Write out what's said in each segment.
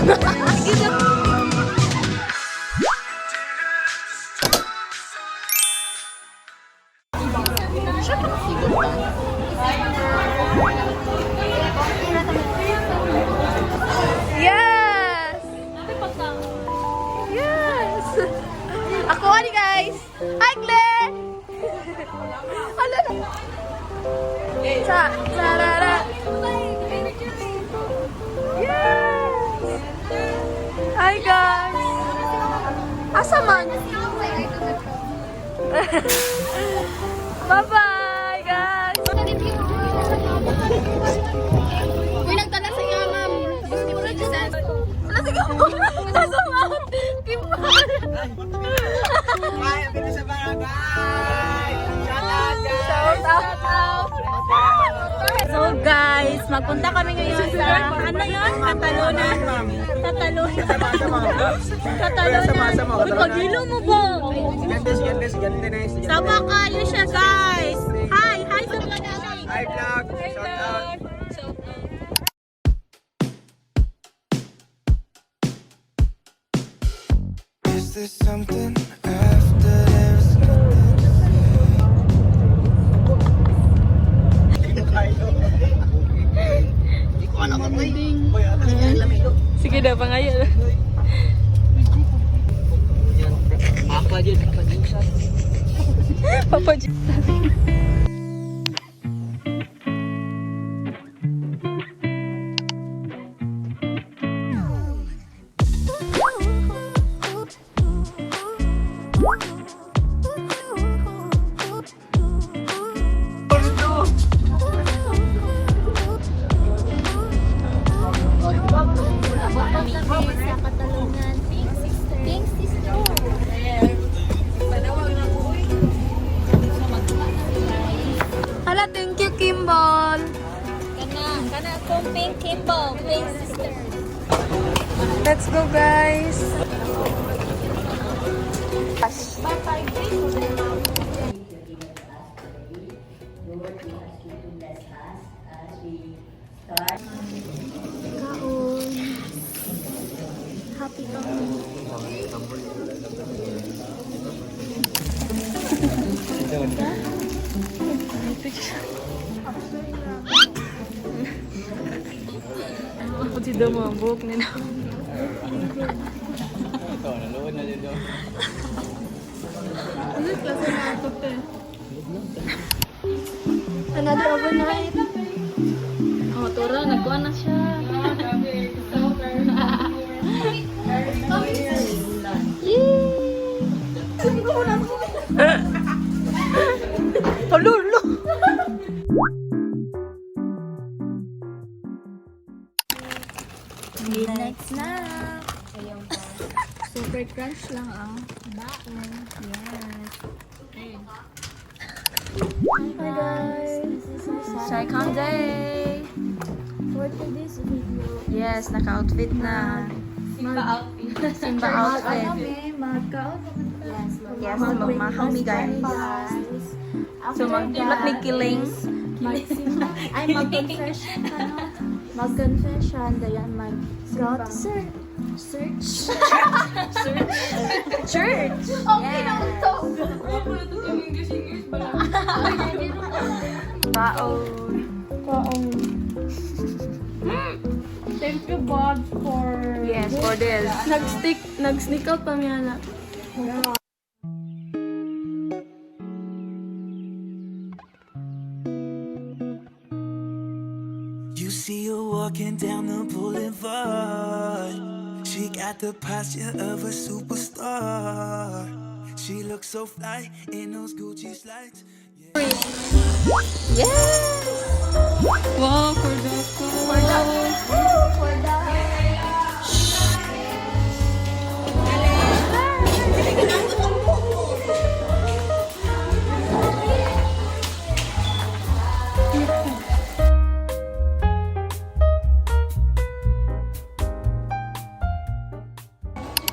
Yes! Yes! Ako ni guys! Hi, Glenn! Hala na! Sarara! Yes! Hi, guys! Asa man? Bye-bye, guys! Uy, nagtala sa iyo, ma'am. Gusto mo rin dyan. Wala, sige mo! Asa man? Kimpal! Ay, bilis sa barangay! Shout Shout out, guys! out! So guys, magpunta kami ngayon sa ano yun? Catalonia. Catalonia. Catalonia. Uy, pagilo mo ba? Ganda na yun. Sama kayo siya guys. Hi! Hi sa mga nanay. Hi, vlog! Shout out! Is there something after there's nothing to Hindi ko alam ang Sige na, pangayo. Papa dyan, Papa G. Sa Katalungan, Pink Sister. Pink Sister. Hala, thank you, Kimball. Kana akong Pink Kimball, Pink Sister. Let's go, guys. Happy Tummy. Ako si Damo, ang buhok nila. Ito, naluhod na dito. Another overnight. Oh, Tora, nagkuhan na siya. Lolo. Midnight snack. Super crunch lang ang baon. Yes. Hi guys. Second day. For today's video, Yes, naka-outfit na. Simba outfit. Yes, magmahaw mi guys. So, mag-ilat may killing. Ay, mag-confession ka, no? Mag-confession, dayan mag-go to search. Church! Okay na ito. Baon. Thank you, God, for... Yes, for this. Nag-sneak out pa niya na. You see her walking down the boulevard. She got the posture of a superstar. She looks so fly in those Gucci slides. Wow, for the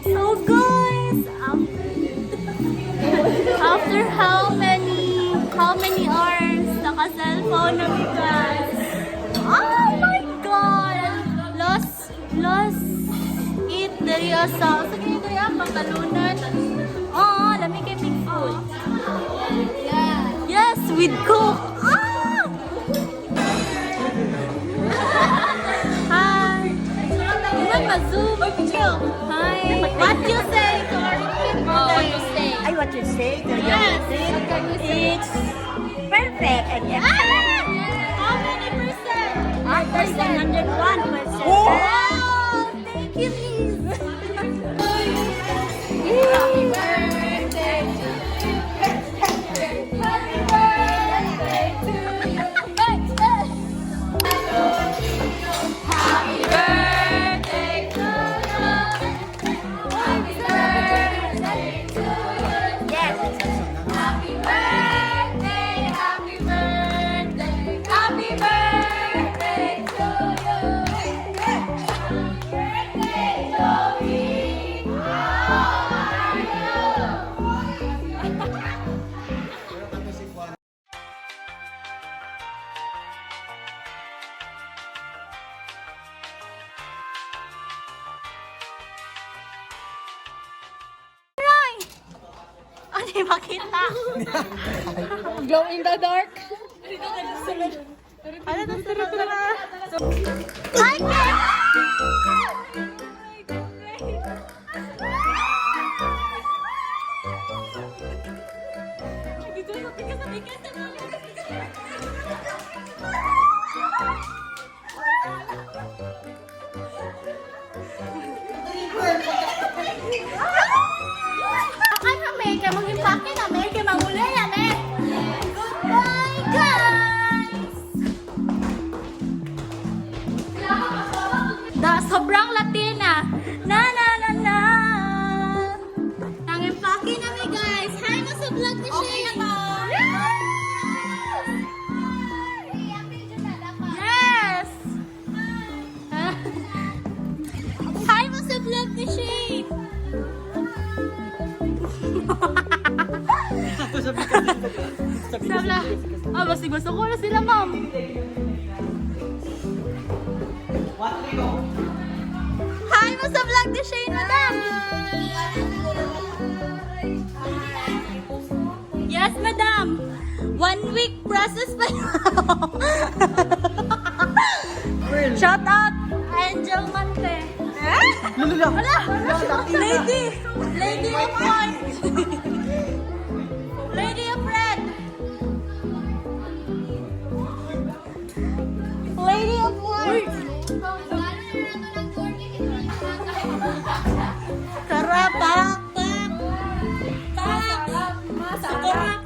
So guys, after how many hours naka-cellphone na mi guys? Oh my God! Lost siya sa... Sige, kaya pantalunan. Oo, lamig kay Big Food. Yes, with Coke. Ah! Hi. You want to zoom? Hi. What you say to our What you say? Ay, what you say? Yes. It's perfect. And How many percent? 101%. Wow! Thank you, Liz. Happy birthday to you. Happy birthday to you. Happy birthday to you. Happy birthday to you. Yes. Happy birthday, happy birthday, happy birthday to you. Happy birthday, Joey. How are you? Ano yung makita? Glow in the dark. Ano to? Hi, Kim! Dito sa tigas na bigas na Ano, may ka mag-impake na, may ka manguli na, may. Goodbye, guys! Sobrang Latina. Na. Nang-impake na, may guys. Hi, nasa vlog ni Shane. Yes! Hi, nasa vlog ni Shane. Sabla. Basta gusto ko na sila, ma'am. Hi, mo sa vlog ni Shane, madam. Yes, madam. 1 week process pa Shout out, Angel Mante. Wala. Lady of Heart. Lady of Red. Lady of War. Karapak. Sakurak.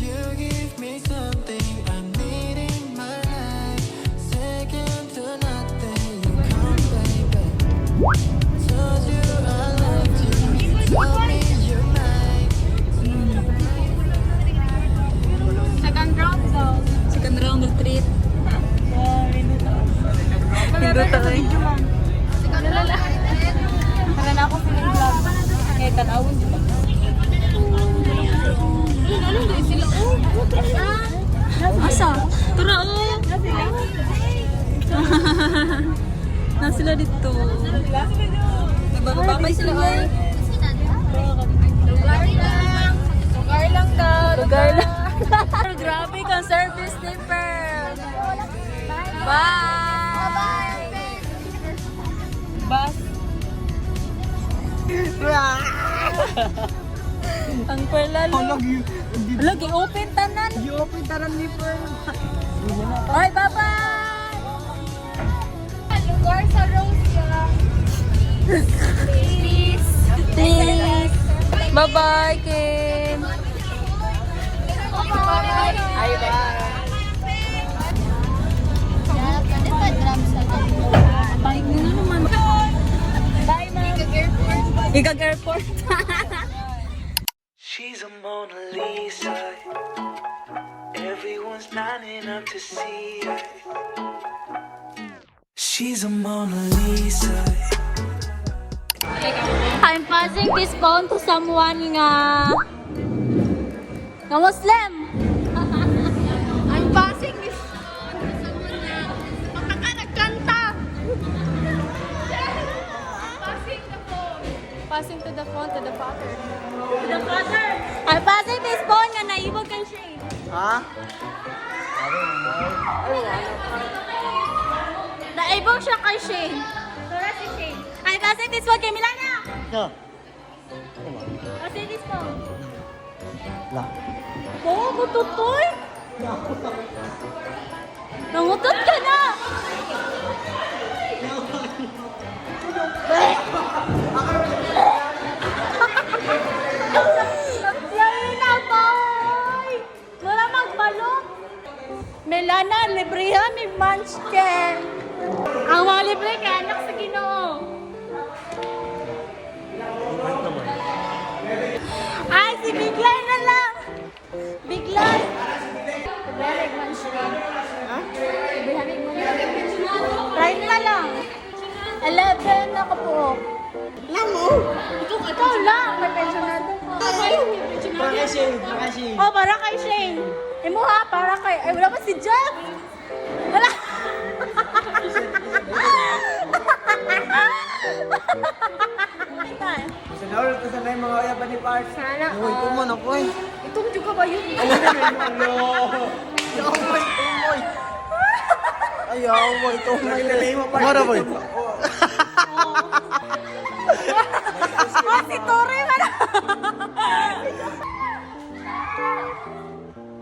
You give me something I need in my life. Second to nothing, you come, baby. Told you I loved you. Told me you're mine. Second round daw. Second round of treat. Hinduta ko eh. Para na ako sa vlog. Eh, tanawin dito. Asa? Tura oh. Na sila dito. Nagbabay sila oh. Lugar lang daw. Lugar lang. Grabe kang service ni Pearl. Bye. Bus. Ang Pearl lalo. Lagi open tanan. I-open taran ni Pearl. Bye, bye-bye. Lugar sa Rose ya. Please. Please. Bye-bye, Kim. Ay, bye. Bye mo na naman. Bye, ma'am. Ikag airport. She's a Mona Lisa. Everyone's lining up to see her. She's a Mona Lisa. I'm passing this phone to someone nga Muslim. I'm passing this phone to someone na nagkanta. Passing to the phone to the father. The father. I'm passing this phone nga naibog kay Shane. Ha? Naibog siya kay Shane. Tura si Shane. I'm passing this phone kay Milana. No. Passing this phone. La. Oo, mututoy. Nangutot ka na. Yan na, boy. Wala magbalot. Melana, librihan may munchkin. Ang mga libre ka, anak sa Ginoo. Ay, si Biglay na lang. Biglay. Librihan may munchkin. Ha? Librihan may munchkin. Try na lang. 11 na ka po. Lang mo. Ikaw lang. May pensionado ko. Para kay Shane. Para kay Shane. Oh, para kay Shane. Imo ha, para kay... Ay, wala pa si Jeff. Wala. Sa naulog ko sa may mga uyaban ni Park. Sana, Uy, kumon ako eh. Itong juga ba yun? Ayaw mo, ito mo. Mara boy. Oh, si Tore man.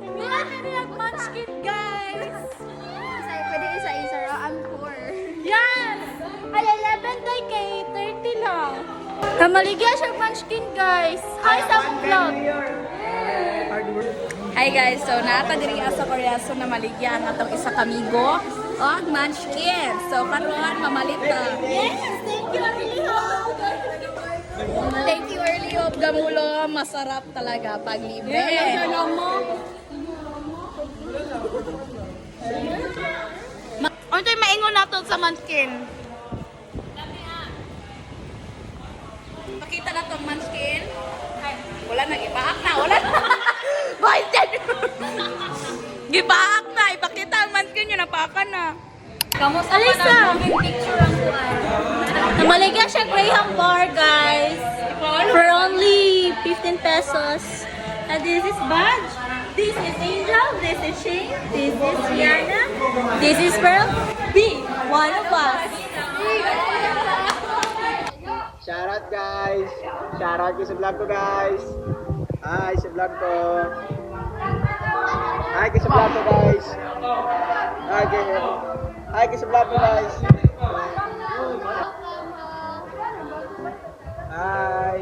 Hindi na munchkin, guys. Pwede isa-isa. I'm poor. Yan! Ay, 11 day kay 30 lang. Kamaligya siya munchkin, guys. Hi sa vlog. Hi guys, so nata diri sa Korea so namaligya ang atong isa kamigo o munchkin. So karon mamalit ta. Yes, thank you Early Hope. Thank you Early Hope Gamulo, masarap talaga pag libre. Ano tayo maingon nato sa munchkin? Pakita na tong munchkin. Ay, wala na, ipaak na, wala na. Boys, dead! Gipaak na, ipakita ang munchkin nyo, napakan na. Kamusta Alisa? Picture ang buwan. Namaligyan siya Graham bar, guys. For only 15 pesos. And this is Badge. This is Angel. This is Shane. This is Rihanna. This is Pearl. B, one of us. Shoutout guys. Shoutout ko sa vlog ko guys. Hi sa vlog ko. Hi ko sa vlog ko guys. Hi ko. Hi ko sa vlog ko guys. Hi.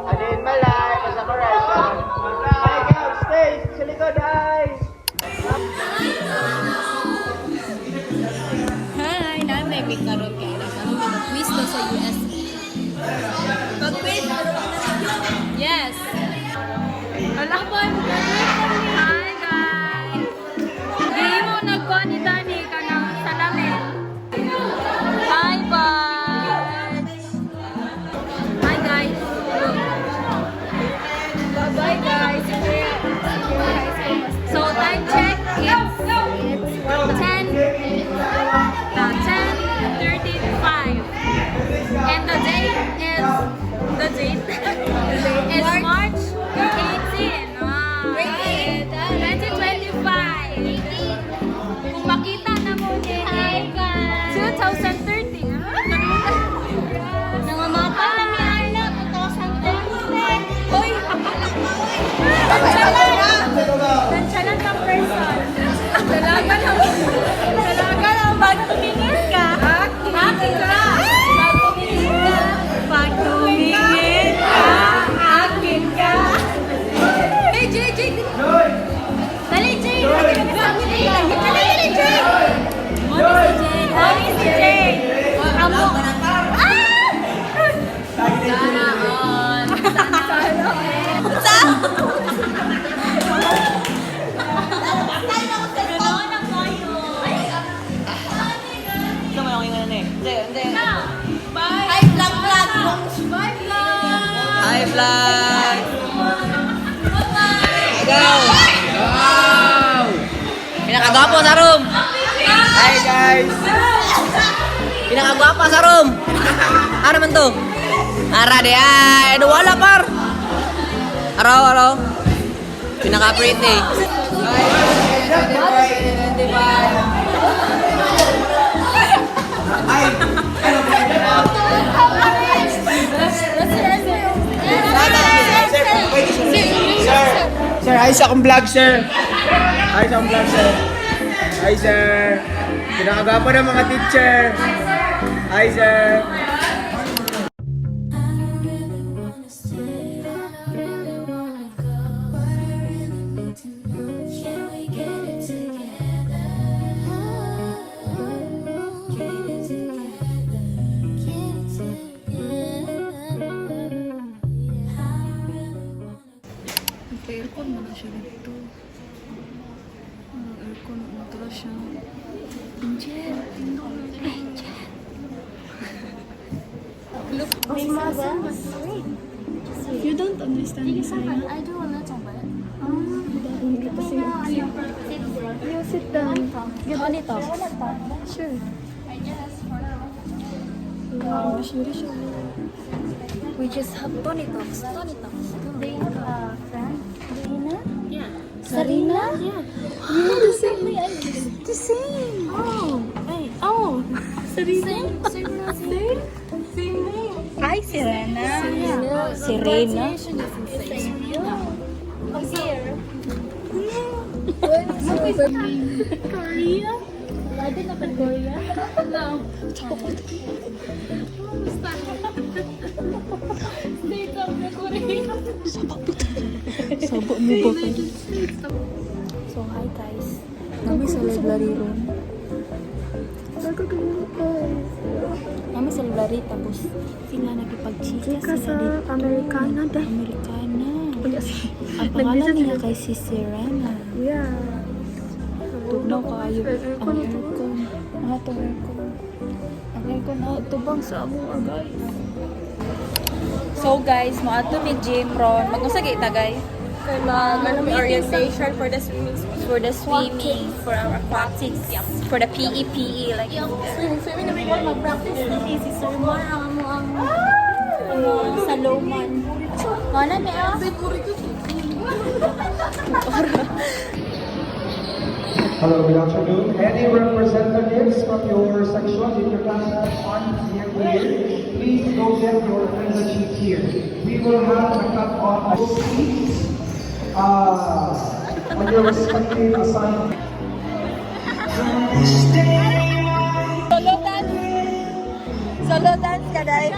Ano in my life as a correction. Hi guys, stay sa likod guys. Hi, nanay may karot kayo. Mag-quiz daw sa US. Mag-quiz? Yes. Alam mo, hi guys. Hindi mo nagkuha ni Dani ka ng salamin. Hi, bye. Hi guys. Bye-bye guys. So, time check. It's 10:35. And the date is March 18. 2025. Kung makita na mo din, 2030. Nangamata na mi anak, 2030. Uy, tansyalan kang person. Pinakagwapo sa room. Hi guys! Pinakagwapa sa room. Ano man to? Ara de ay, wala par. Araw. Pinaka-pretty. Sir, ayos akong vlog, sir. Ayos akong vlog, sir. Hi, sir. Pinakagapa ng mga teacher. Hi, sir. Aircon mo na siya dito. Aircon mo na siya. Angel. Look, you don't understand this, Saya. I do a little bit. You sit down. Get on it off. Sure. Wow, we just have Tony Talks. Tony Talks. Sarina? Yeah. You the same. The same. Oh. Hey. Oh. Sarina? Same name. Hi, Serena. Serena. Come here. Korea? Lagi na pa Korea? No. State of the Korea. Sabot mo ba kayo? So, hi guys. Kami sa library room. Kami sa library tapos sila nakipag-chika Sa dito. Americana dahil. Americana. Ang pangalan niya kay si Serena. Yeah. Tugnaw kayo. Aircon Ang ito. aircon. Itong aircon. Ang aircon na ito bang sa amo guys. So guys, maato mi gym ron. Mag-usa kita guys. Orientation for the swimming. For the swimming, for our aquatics, for the PE, like Swimming na may mag-practice din si Sir Mar ang Saloman. Ano may Hello, good afternoon. Any representatives from your section in your class aren't here today, please go get your membership here. We will have a cut on seats on your respective assignment. Solo dance ka dahil.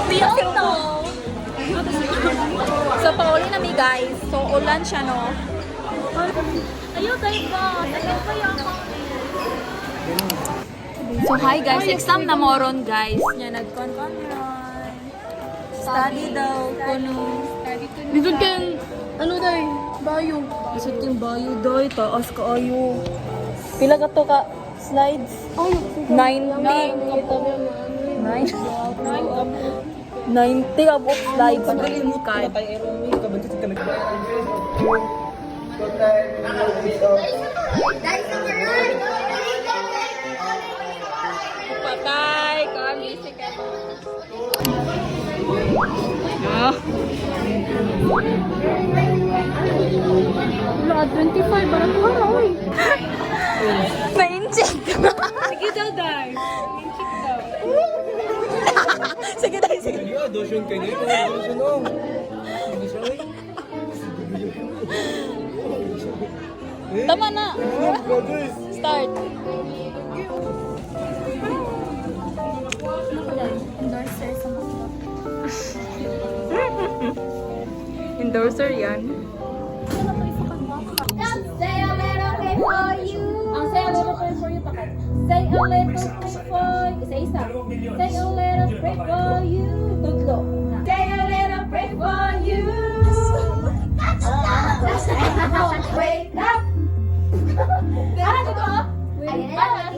We all know. So, pauli na mi guys. So, ulan siya, no? Ayaw tayo ba? Ayaw kayo ako. So, hi guys. Exam na moron, guys. Nya, nag-con-con Study daw, kuno. Dito kang, ano dahi? Bayo. Isod kang bayo daw. Taas ka ayo. Pila ka to ka slides? 90. 90 abot slides. Pagkalimut ka. Patay. Kami si Keto. Wala, 25. Parang ko na, oy. Na-incheck. Sige daw, Day. Sige tayo, sige. Tama na. Start. Endorser yan. Say a little pray for you. Ang say a little pray for you pakat. Say a little pray for you. Isa-isa. Say a little pray for you. Tudlo. Say a little pray for you. Wake up. Ano to? Wake up.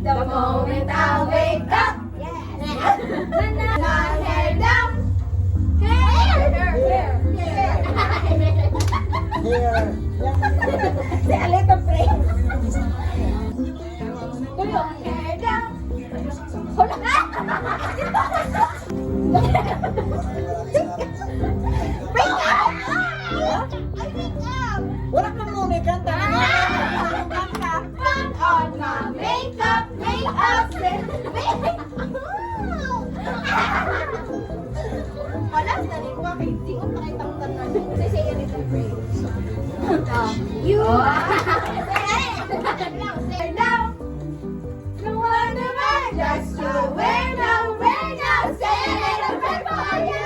The moment I wake up. Yeah. My hair down. Hair. Say a little prayer. Hair down. Hold on. Wake up! I wake up! Wala ka mo, may kanta. Put on my makeup, wala, dali ko kay di ko makita ang kanta. Say a little prayer. You say now. No wonder why just you wear now, say a little prayer for you.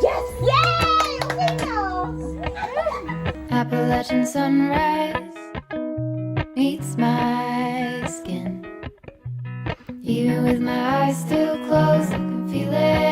Yes! Yay! Okay now! Appalachian sunrise meets my skin. Even with my eyes still closed, I can feel it